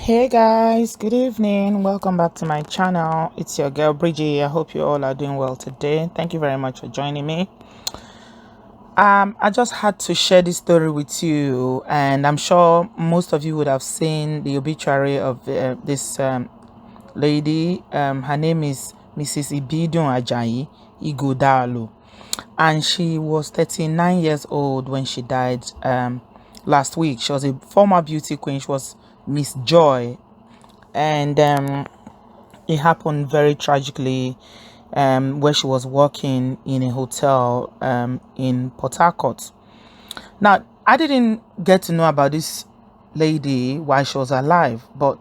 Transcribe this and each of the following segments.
Hey guys, good evening. Welcome back to my channel. It's your girl Bridgie. I hope you all are doing well today. Thank you very much for joining me. I just had to share this story with you, and I'm sure most of you would have seen the obituary of this lady. Her name is Mrs. Ibidun Ajayi, Ighodalo, and she was 39 years old when she died last week. She was a former beauty queen. She was Miss Joy, and it happened very tragically where she was working in a hotel in Port Harcourt. Now, I didn't get to know about this lady while she was alive, but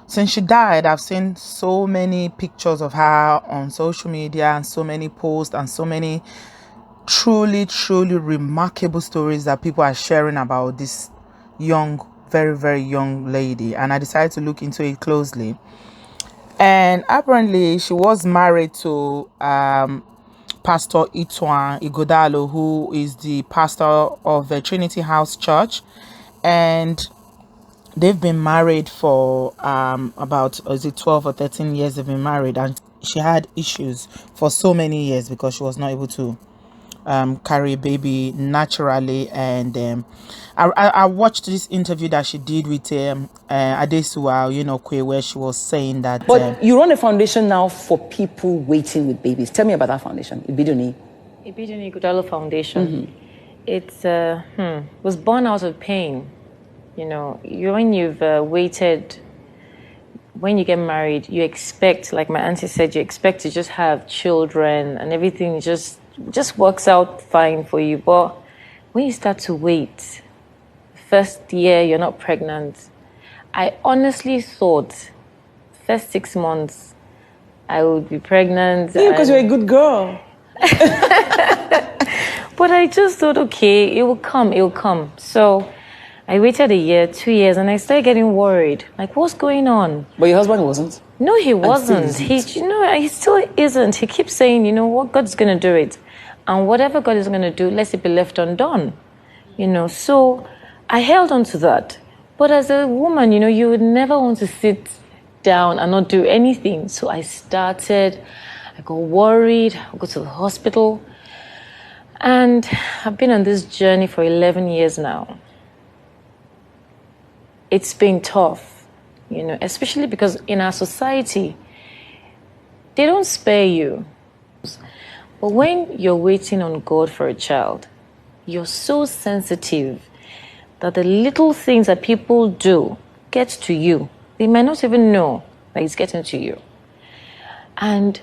since she died, I've seen so many pictures of her on social media and so many posts and so many truly remarkable stories that people are sharing about this young, very young lady. And I decided to look into it closely. And apparently she was married to Pastor Ighodalo, who is the pastor of the Trinity House Church, and they've been married for about 12 or 13 years. They've been married, and she had issues for so many years because she was not able to carry a baby naturally. And I watched this interview that she did with Adesuwa, where she was saying that. But you run a foundation now for people waiting with babies. Tell me about that foundation, Ibidun. Ibidun Ighodalo Foundation. It was born out of pain. When you've waited, when you get married, you expect, like my auntie said, you expect to just have children and everything just works out fine for you. But when you start to wait, first year you're not pregnant, I honestly thought first 6 months I would be pregnant. Yeah, because you're a good girl. But I just thought, okay, it will come. So I waited a year, 2 years, and I started getting worried. Like, what's going on? But your husband wasn't? No, he wasn't. He still isn't. He keeps saying, what, God's going to do it. And whatever God is going to do, let it be left undone. So I held on to that. But as a woman, you would never want to sit down and not do anything. So I got worried, I go to the hospital. And I've been on this journey for 11 years now. It's been tough, especially because in our society, they don't spare you. But when you're waiting on God for a child, you're so sensitive that the little things that people do get to you. They might not even know that it's getting to you. And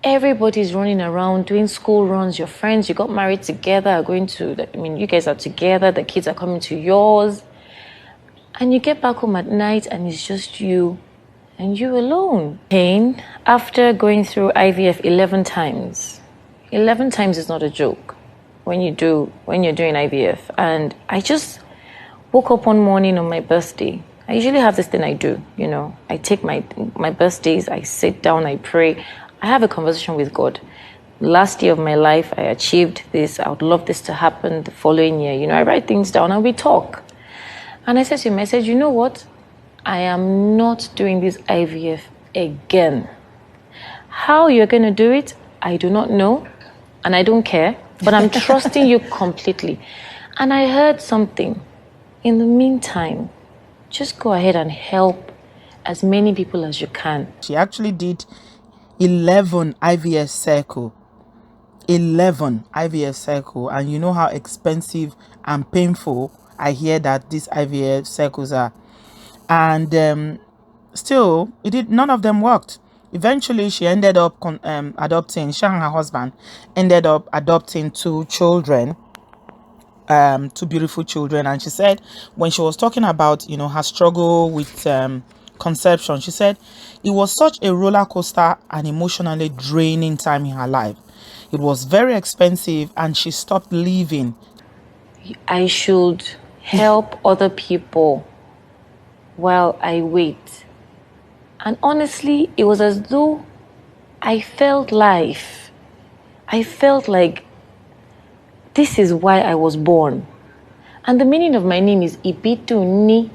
everybody's running around doing school runs. Your friends, you got married together, are going to, you guys are together, the kids are coming to yours. And you get back home at night and it's just you and you alone. Pain after going through IVF 11 times. 11 times is not a joke when you're doing IVF. And I just woke up one morning on my birthday. I usually have this thing I do, I take my birthdays, I sit down, I pray. I have a conversation with God. Last year of my life, I achieved this. I would love this to happen the following year. I write things down and we talk. And I said to him, you know what? I am not doing this IVF again. How you're going to do it, I do not know. And I don't care. But I'm trusting you completely. And I heard something. In the meantime, just go ahead and help as many people as you can. She actually did 11 IVF cycle. 11 IVF cycle. And you know how expensive and painful I hear that these IVF cycles are. And still, none of them worked. Eventually, she ended up adopting. She and her husband ended up adopting two children. Two beautiful children. And she said when she was talking about her struggle with conception, she said it was such a roller coaster and emotionally draining time in her life. It was very expensive and she stopped living. I should help other people while I wait. And honestly, it was as though I felt life. I felt like this is why I was born. And the meaning of my name is Ibidun.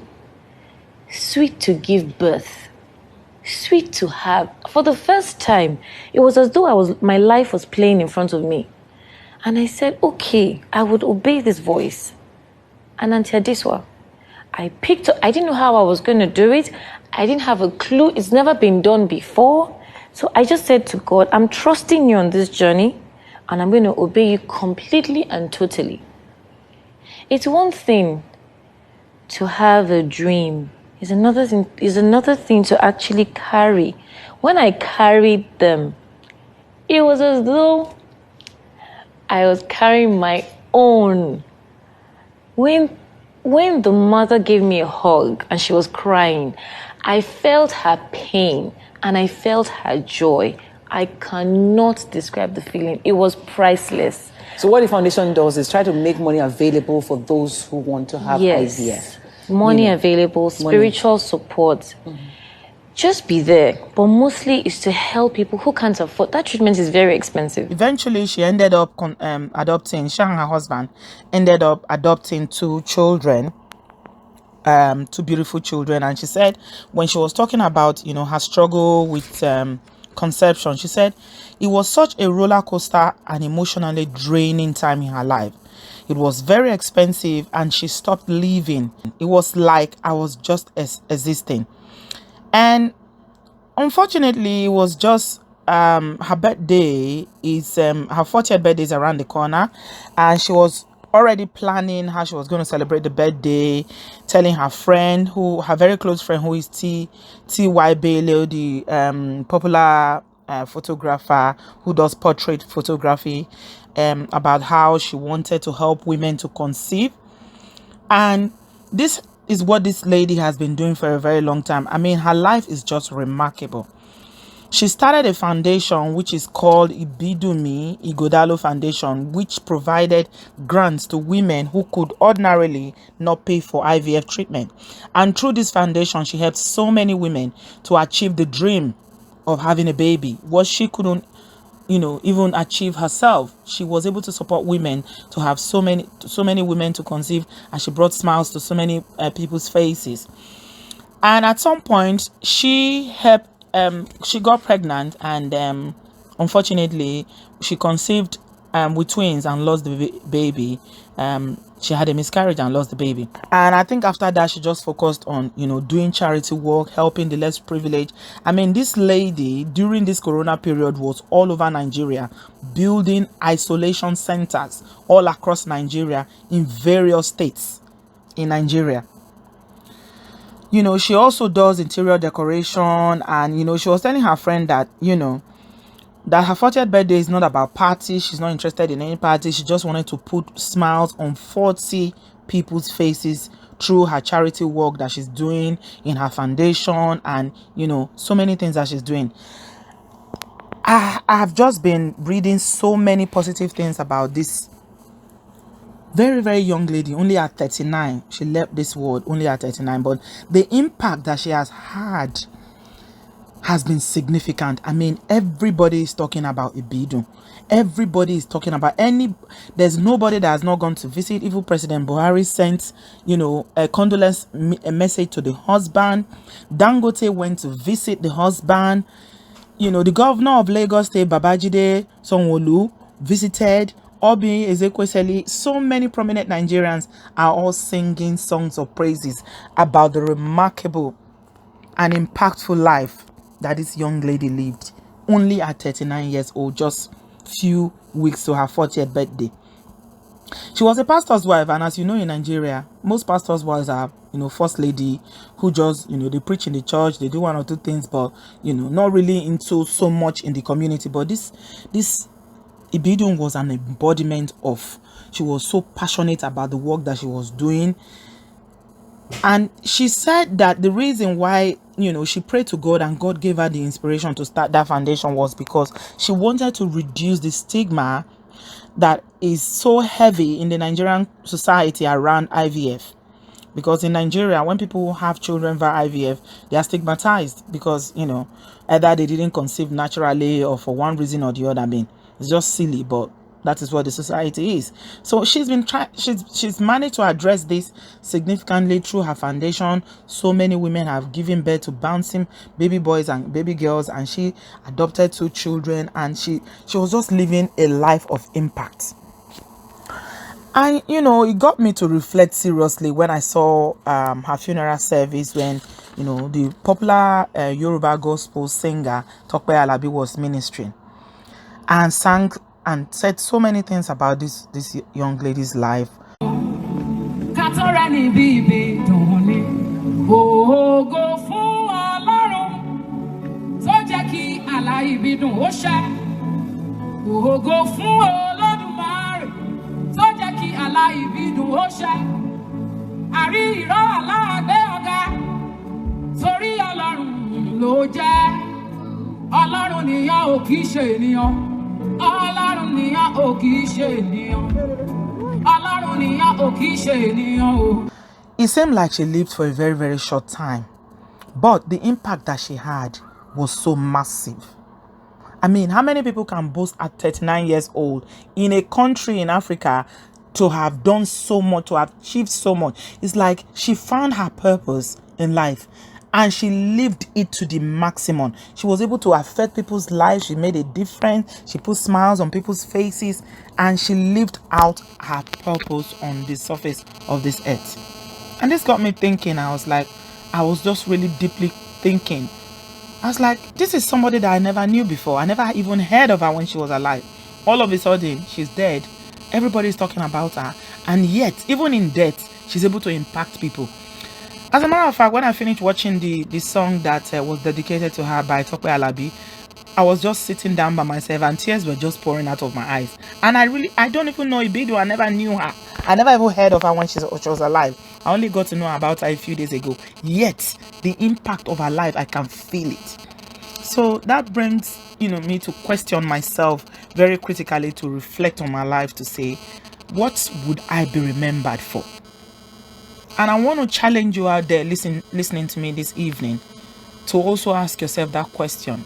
sweet to give birth, sweet to have. For the first time, it was as though my life was playing in front of me. And I said, okay, I would obey this voice. And Auntie Adiswa, I didn't know how I was going to do it. I didn't have a clue. It's never been done before. So I just said to God, I'm trusting you on this journey, and I'm going to obey you completely and totally. It's one thing to have a dream. It's another thing to actually carry. When I carried them, it was as though I was carrying my own. When the mother gave me a hug and she was crying, I felt her pain and I felt her joy. I cannot describe the feeling. It was priceless. So what the foundation does is try to make money available for those who want to have IVF. Money available, spiritual support. Just be there. But mostly is to help people who can't afford. That treatment is very expensive. Eventually, she ended up adopting, she and her husband ended up adopting two children, two beautiful children. And she said, when she was talking about, her struggle with conception, she said it was such a roller coaster and emotionally draining time in her life. It was very expensive and she stopped living. It was like I was just existing. And unfortunately, it was just her birthday is her 40th birthday is around the corner, and she was already planning how she was going to celebrate the birthday, telling her very close friend, who is T.Y. Bailey, the popular photographer who does portrait photography, about how she wanted to help women to conceive. And this is what this lady has been doing for a very long time. I mean, her life is just remarkable. She started a foundation which is called Ibidun Ighodalo Foundation, which provided grants to women who could ordinarily not pay for IVF treatment. And through this foundation, she helped so many women to achieve the dream of having a baby, what she couldn't even achieve herself. She was able to support women to have so many women to conceive, and she brought smiles to so many people's faces. And at some point, she got pregnant, and unfortunately, she conceived with twins and lost the baby. She had a miscarriage and lost the baby. And I think after that, she just focused on, doing charity work, helping the less privileged. I mean, this lady during this corona period was all over Nigeria, building isolation centers all across Nigeria in various states in Nigeria. She also does interior decoration, and, she was telling her friend that, that her 40th birthday is not about parties. She's not interested in any party. She just wanted to put smiles on 40 people's faces through her charity work that she's doing in her foundation, and, so many things that she's doing. I have just been reading so many positive things about this very, very young lady, only at 39. She left this world only at 39, but the impact that she has had has been significant. I mean, everybody is talking about Ibidun. Everybody is talking about there's nobody that has not gone to visit. Even President Buhari sent, a condolence message to the husband. Dangote went to visit the husband. The governor of Lagos State, Babajide Sanwo-Olu, visited. Obi Ezekwesili. So many prominent Nigerians are all singing songs of praises about the remarkable and impactful life that this young lady lived, only at 39 years old, just few weeks to her 40th birthday. She was a pastor's wife, and as you know, in Nigeria, most pastors' wives are, first lady who just, they preach in the church, they do one or two things, but, not really into so much in the community. But this Ibidun was an embodiment of, she was so passionate about the work that she was doing. And she said that the reason why, she prayed to God and God gave her the inspiration to start that foundation was because she wanted to reduce the stigma that is so heavy in the Nigerian society around IVF. Because in Nigeria, when people have children via IVF, they are stigmatized because, either they didn't conceive naturally or for one reason or the other. I mean, it's just silly, but That is what the society is. So she's been trying, she's managed to address this significantly through her foundation. So many women have given birth to bouncing baby boys and baby girls, and she adopted 2 children, and she was just living a life of impact. And it got me to reflect seriously when I saw her funeral service, when the popular Yoruba gospel singer Tope Alabi was ministering and sang and said so many things about this young lady's life. It seemed like she lived for a very, very short time, but the impact that she had was so massive. I mean, how many people can boast at 39 years old in a country in Africa to have done so much, to have achieved so much? It's like she found her purpose in life and she lived it to the maximum. She was able to affect people's lives. She made a difference. She put smiles on people's faces, and she lived out her purpose on the surface of this earth. And this got me thinking. I was just really deeply thinking. I was like, this is somebody that I never knew before. I never even heard of her when she was alive. All of a sudden, she's dead. Everybody's talking about her. And yet, even in death, she's able to impact people. As a matter of fact, when I finished watching the song that was dedicated to her by Tope Alabi, I was just sitting down by myself and tears were just pouring out of my eyes. And I don't even know Ibidun. I never knew her. I never even heard of her when she was alive. I only got to know about her a few days ago. Yet, the impact of her life, I can feel it. So that brings, me to question myself very critically, to reflect on my life, to say, what would I be remembered for? And I want to challenge you out there listening to me this evening to also ask yourself that question.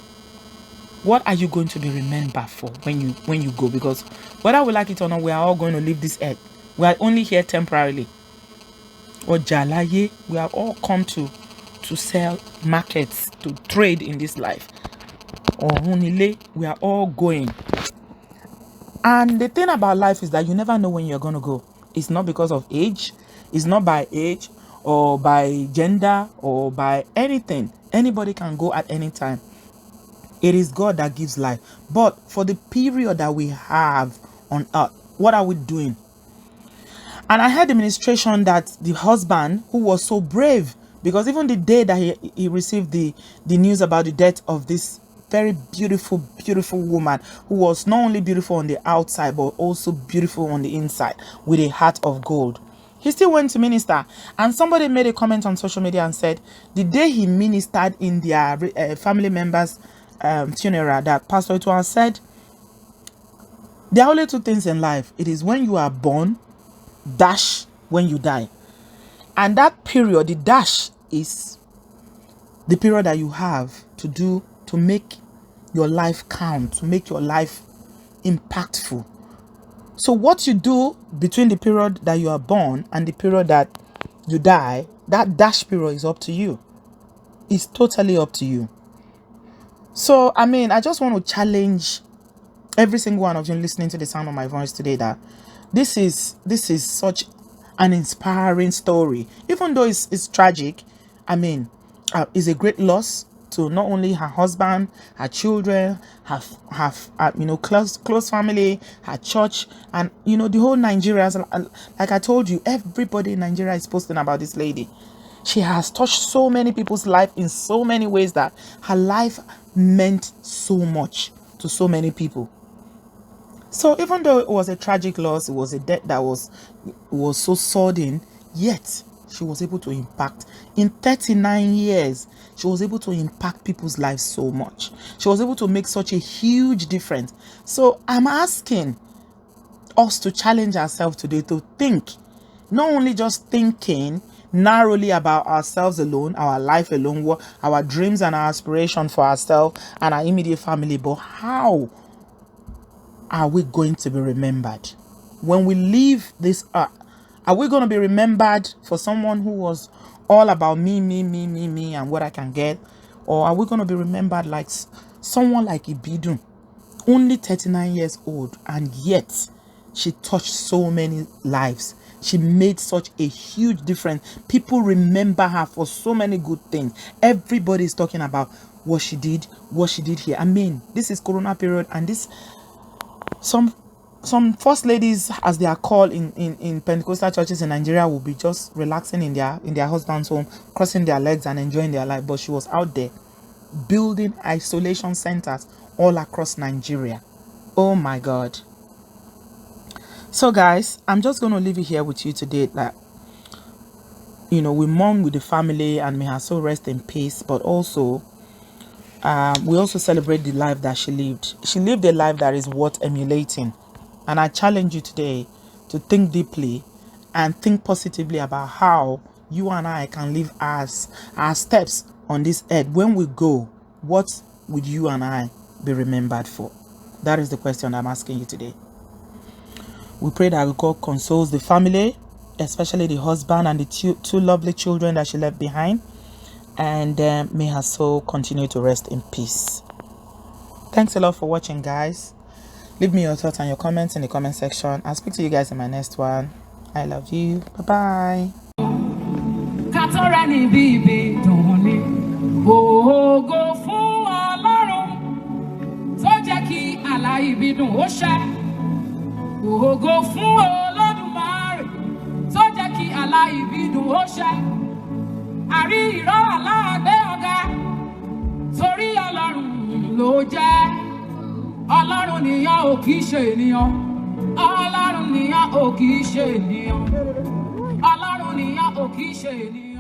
What are you going to be remembered for when you go? Because whether we like it or not, we are all going to leave this earth. We are only here temporarily. Or Jalaye, we have all come to sell markets, to trade in this life. Or Hunile, we are all going. And the thing about life is that you never know when you're going to go. It's not because of age. It's not by age or by gender or by anything. Anybody can go at any time. It is God that gives life. But for the period that we have on earth, what are we doing? And I heard the ministration that the husband, who was so brave, because even the day that he received the news about the death of this very beautiful, beautiful woman, who was not only beautiful on the outside, but also beautiful on the inside, with a heart of gold, he still went to minister. And somebody made a comment on social media and said, the day he ministered in their family members' funeral, that Pastor Ituan said, there are only 2 things in life. It is when you are born, dash when you die. And that period, the dash, is the period that you have to make your life count, to make your life impactful. So what you do between the period that you are born and the period that you die, that dash period is up to you. It's totally up to you. So, I just want to challenge every single one of you listening to the sound of my voice today, that this is such an inspiring story. Even though it's tragic, it's a great loss to not only her husband, her children, her close family, her church, and the whole Nigeria. Like I told you, everybody in Nigeria is posting about this lady. She has touched so many people's life in so many ways that her life meant so much to so many people. So even though it was a tragic loss, it was a death that was so sudden, yet she was able to impact. In 39 years, she was able to impact people's lives so much. She was able to make such a huge difference. So I'm asking us to challenge ourselves today to think, not only just thinking narrowly about ourselves alone, our life alone, what our dreams and our aspirations for ourselves and our immediate family, but how are we going to be remembered? When we leave this earth, are we going to be remembered for someone who was all about me, and what I can get? Or are we going to be remembered like someone like Ibidun, only 39 years old, and yet she touched so many lives. She made such a huge difference. People remember her for so many good things. Everybody is talking about what she did here. I mean, this is Corona period, and this some first ladies, as they are called in Pentecostal churches in Nigeria, will be just relaxing in their husband's home, crossing their legs and enjoying their life. But she was out there building isolation centers all across Nigeria. Oh my God. So guys, I'm just going to leave it here with you today. That, we mourn with the family, and may her soul rest in peace. But also, we also celebrate the life that she lived. She lived a life that is worth emulating. And I challenge you today to think deeply and think positively about how you and I can live our steps on this earth. When we go, what would you and I be remembered for? That is the question I'm asking you today. We pray that God consoles the family, especially the husband and the two lovely children that she left behind. And may her soul continue to rest in peace. Thanks a lot for watching, guys. Leave me your thoughts and your comments in the comment section. I'll speak to you guys in my next one. I love you. Bye-bye. Ògo fún Olódùmarè tó jẹ́ kí àlá Ibidun ó ṣẹ. Àrí ìró aláàgbé ọ̀gá torí Ọlọ́run ló jẹ́. Ọlọ́run nìyàn ò kìí ṣe ènìyàn. Ọlọ́run nìyàn ò kìí ṣe ènìyàn. Ọlọ́run nìyàn ò kìí ṣe ènìyàn.